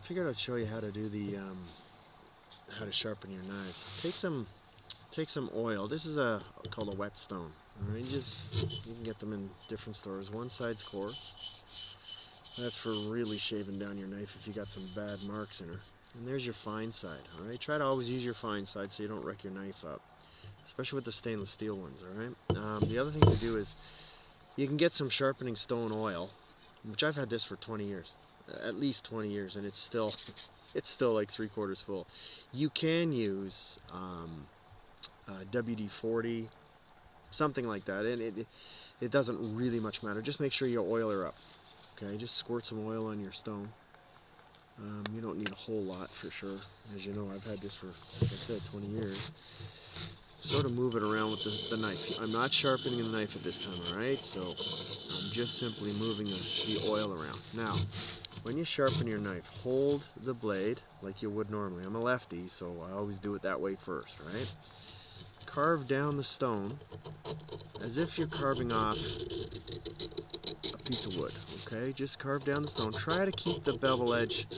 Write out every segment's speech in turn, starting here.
figured I'd show you how to do the how to sharpen your knives. Take some oil. This is called a whetstone. All right, you can get them in different stores. One side's coarse. That's for really shaving down your knife if you got some bad marks in her. And there's your fine side. All right, try to always use your fine side so you don't wreck your knife up, especially with the stainless steel ones. All right. The other thing to do is you can get some sharpening stone oil, which I've had this for 20 years, at least 20 years, and it's still like 3/4 full. You can use WD-40, something like that, and it doesn't really much matter. Just make sure you oil her up. Okay, just squirt some oil on your stone. You don't need a whole lot for sure. As you know, I've had this for, like I said, 20 years. Sort of move it around with the knife. I'm not sharpening the knife at this time, alright? So I'm just simply moving the oil around. Now, when you sharpen your knife, hold the blade like you would normally. I'm a lefty, so I always do it that way first, right? Carve down the stone as if you're carving off a piece of wood, okay? Just carve down the stone. Try to keep the bevel edge.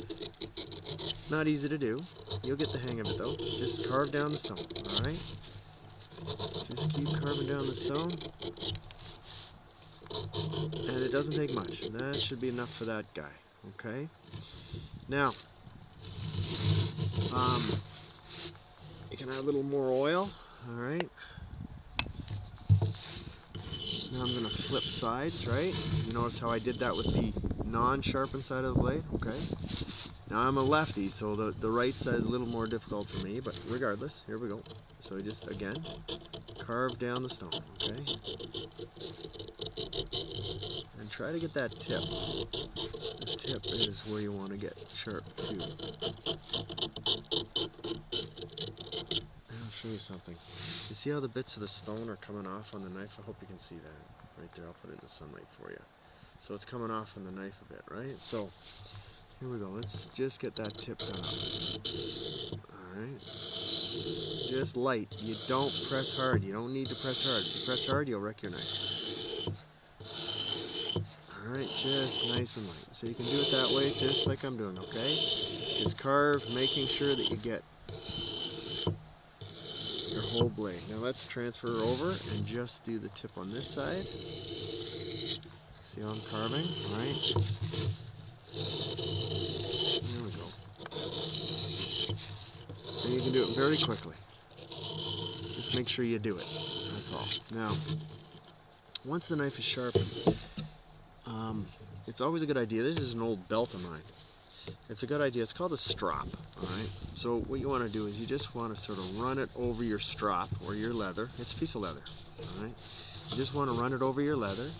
Not easy to do. You'll get the hang of it though. Just carve down the stone, alright? Just keep carving down the stone. And it doesn't take much. That should be enough for that guy, okay? Now, you can add a little more oil, alright? Now I'm going to flip sides, right? You notice how I did that with the non-sharpened side of the blade, okay? Now I'm a lefty, so the right side is a little more difficult for me, but regardless, here we go. So just, again, carve down the stone, okay? And try to get that tip. The tip is where you want to get sharp too. And I'll show you something. You see how the bits of the stone are coming off on the knife? I hope you can see that. Right there, I'll put it in the sunlight for you. So it's coming off on the knife a bit, right? So, here we go. Let's just get that tip done up. Alright. Just light. You don't press hard. You don't need to press hard. If you press hard, you'll wreck your knife. Alright, just nice and light. So you can do it that way, just like I'm doing, okay? Just carve, making sure that you get your whole blade. Now let's transfer over and just do the tip on this side. See how I'm carving? Alright. There we go. And you can do it very quickly. Just make sure you do it. That's all. Now, once the knife is sharpened, it's always a good idea. This is an old belt of mine. It's a good idea. It's called a strop. Alright? So what you want to do is you just want to sort of run it over your strop or your leather. It's a piece of leather. Alright? You just want to run it over your leather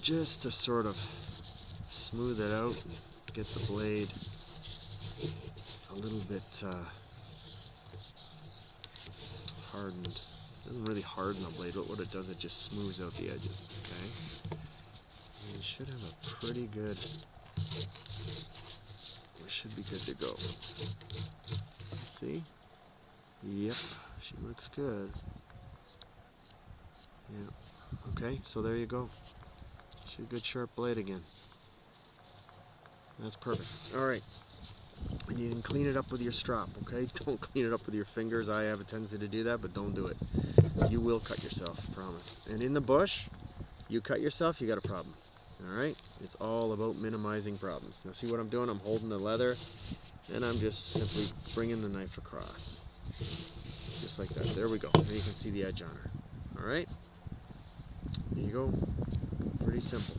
just to sort of smooth it out and get the blade a little bit hardened. It doesn't really harden the blade, but what it does, it just smooths out the edges, okay? And you should have a pretty good, we should be good to go. See? Yep, she looks good. Yeah, okay, so there you go. She's a good sharp blade again. That's perfect. Alright. And you can clean it up with your strop, okay? Don't clean it up with your fingers. I have a tendency to do that, but don't do it. You will cut yourself, I promise. And in the bush, you cut yourself, you got a problem. Alright? It's all about minimizing problems. Now see what I'm doing? I'm holding the leather, and I'm just simply bringing the knife across. Just like that. There we go. Now you can see the edge on her. Alright? There you go. Pretty simple.